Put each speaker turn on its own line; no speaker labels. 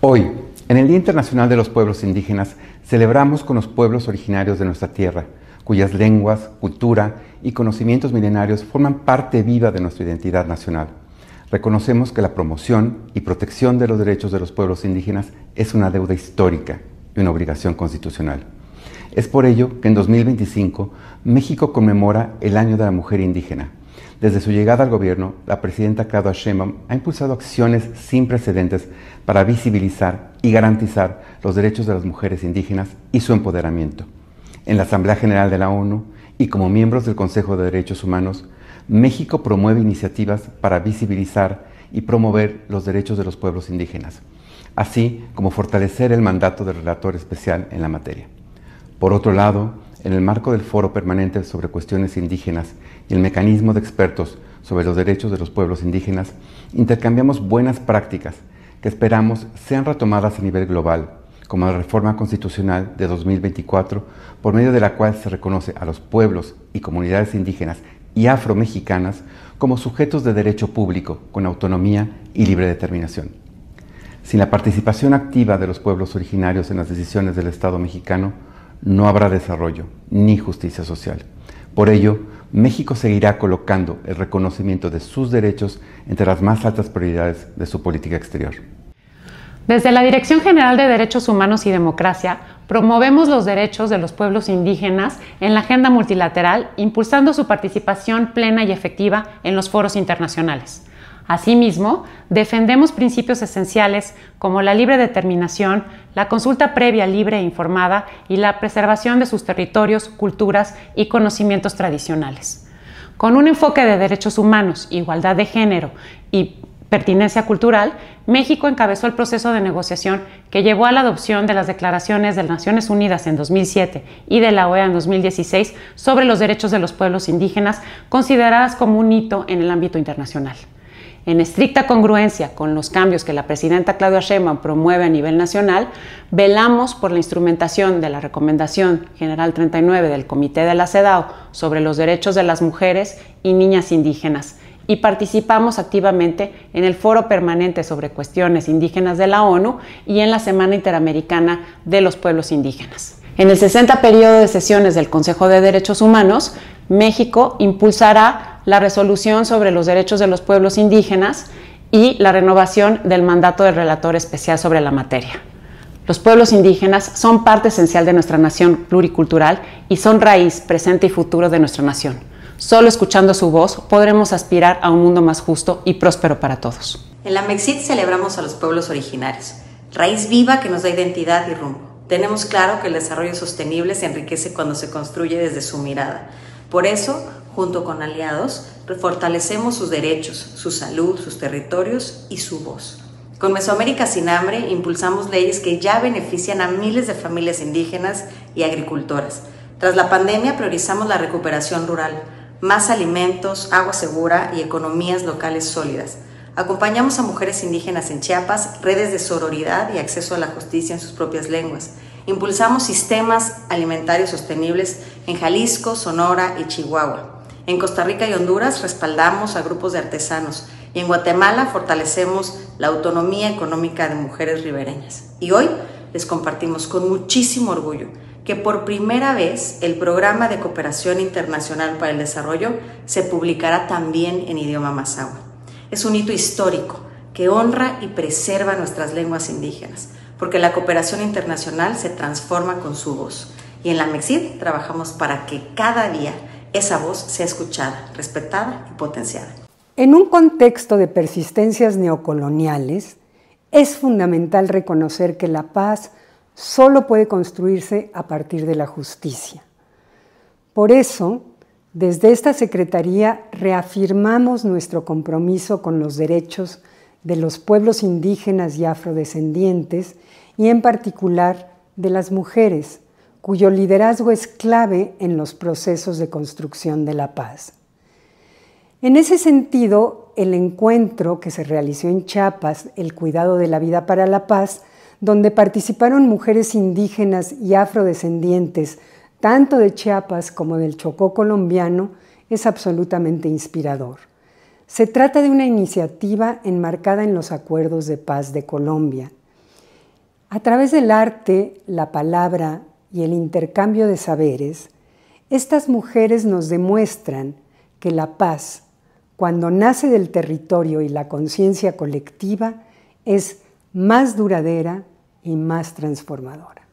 Hoy, en el Día Internacional de los Pueblos Indígenas, celebramos con los pueblos originarios de nuestra tierra, cuyas lenguas, cultura y conocimientos milenarios forman parte viva de nuestra identidad nacional. Reconocemos que la promoción y protección de los derechos de los pueblos indígenas es una deuda histórica y una obligación constitucional. Es por ello que en 2025 México conmemora el Año de la Mujer Indígena. Desde su llegada al gobierno, la presidenta Claudia Sheinbaum ha impulsado acciones sin precedentes para visibilizar y garantizar los derechos de las mujeres indígenas y su empoderamiento. En la Asamblea General de la ONU y como miembros del Consejo de Derechos Humanos, México promueve iniciativas para visibilizar y promover los derechos de los pueblos indígenas, así como fortalecer el mandato del relator especial en la materia. Por otro lado, en el marco del Foro Permanente sobre Cuestiones Indígenas y el Mecanismo de Expertos sobre los Derechos de los Pueblos Indígenas, intercambiamos buenas prácticas que esperamos sean retomadas a nivel global, como la reforma constitucional de 2024, por medio de la cual se reconoce a los pueblos y comunidades indígenas y afromexicanas como sujetos de derecho público con autonomía y libre determinación. Sin la participación activa de los pueblos originarios en las decisiones del Estado mexicano, no habrá desarrollo ni justicia social. Por ello, México seguirá colocando el reconocimiento de sus derechos entre las más altas prioridades de su política exterior.
Desde la Dirección General de Derechos Humanos y Democracia, promovemos los derechos de los pueblos indígenas en la agenda multilateral, impulsando su participación plena y efectiva en los foros internacionales. Asimismo, defendemos principios esenciales como la libre determinación, la consulta previa libre e informada y la preservación de sus territorios, culturas y conocimientos tradicionales. Con un enfoque de derechos humanos, igualdad de género y pertinencia cultural, México encabezó el proceso de negociación que llevó a la adopción de las declaraciones de las Naciones Unidas en 2007 y de la OEA en 2016 sobre los derechos de los pueblos indígenas, consideradas como un hito en el ámbito internacional. En estricta congruencia con los cambios que la presidenta Claudia Sheinbaum promueve a nivel nacional, velamos por la instrumentación de la Recomendación General 39 del Comité de la CEDAW sobre los derechos de las mujeres y niñas indígenas y participamos activamente en el Foro Permanente sobre Cuestiones Indígenas de la ONU y en la Semana Interamericana de los Pueblos Indígenas. En el 60 periodo de sesiones del Consejo de Derechos Humanos, México impulsará la resolución sobre los derechos de los pueblos indígenas y la renovación del mandato del relator especial sobre la materia. Los pueblos indígenas son parte esencial de nuestra nación pluricultural y son raíz, presente y futuro de nuestra nación. Solo escuchando su voz podremos aspirar a un mundo más justo y próspero para todos.
En la MEXID celebramos a los pueblos originarios, raíz viva que nos da identidad y rumbo. Tenemos claro que el desarrollo sostenible se enriquece cuando se construye desde su mirada. Por eso, junto con aliados, fortalecemos sus derechos, su salud, sus territorios y su voz. Con Mesoamérica Sin Hambre impulsamos leyes que ya benefician a miles de familias indígenas y agricultoras. Tras la pandemia priorizamos la recuperación rural, más alimentos, agua segura y economías locales sólidas. Acompañamos a mujeres indígenas en Chiapas, redes de sororidad y acceso a la justicia en sus propias lenguas. Impulsamos sistemas alimentarios sostenibles en Jalisco, Sonora y Chihuahua. En Costa Rica y Honduras respaldamos a grupos de artesanos y en Guatemala fortalecemos la autonomía económica de mujeres ribereñas. Y hoy les compartimos con muchísimo orgullo que por primera vez el Programa de Cooperación Internacional para el Desarrollo se publicará también en idioma mazahua. Es un hito histórico que honra y preserva nuestras lenguas indígenas, porque la cooperación internacional se transforma con su voz. Y en la MEXID trabajamos para que cada día esa voz sea escuchada, respetada y potenciada.
En un contexto de persistencias neocoloniales, es fundamental reconocer que la paz solo puede construirse a partir de la justicia. Por eso, desde esta Secretaría reafirmamos nuestro compromiso con los derechos de los pueblos indígenas y afrodescendientes y en particular de las mujeres, cuyo liderazgo es clave en los procesos de construcción de la paz. En ese sentido, el encuentro que se realizó en Chiapas, El Cuidado de la Vida para la Paz, donde participaron mujeres indígenas y afrodescendientes tanto de Chiapas como del Chocó colombiano, es absolutamente inspirador. Se trata de una iniciativa enmarcada en los Acuerdos de Paz de Colombia. A través del arte, la palabra y el intercambio de saberes, estas mujeres nos demuestran que la paz, cuando nace del territorio y la conciencia colectiva, es más duradera y más transformadora.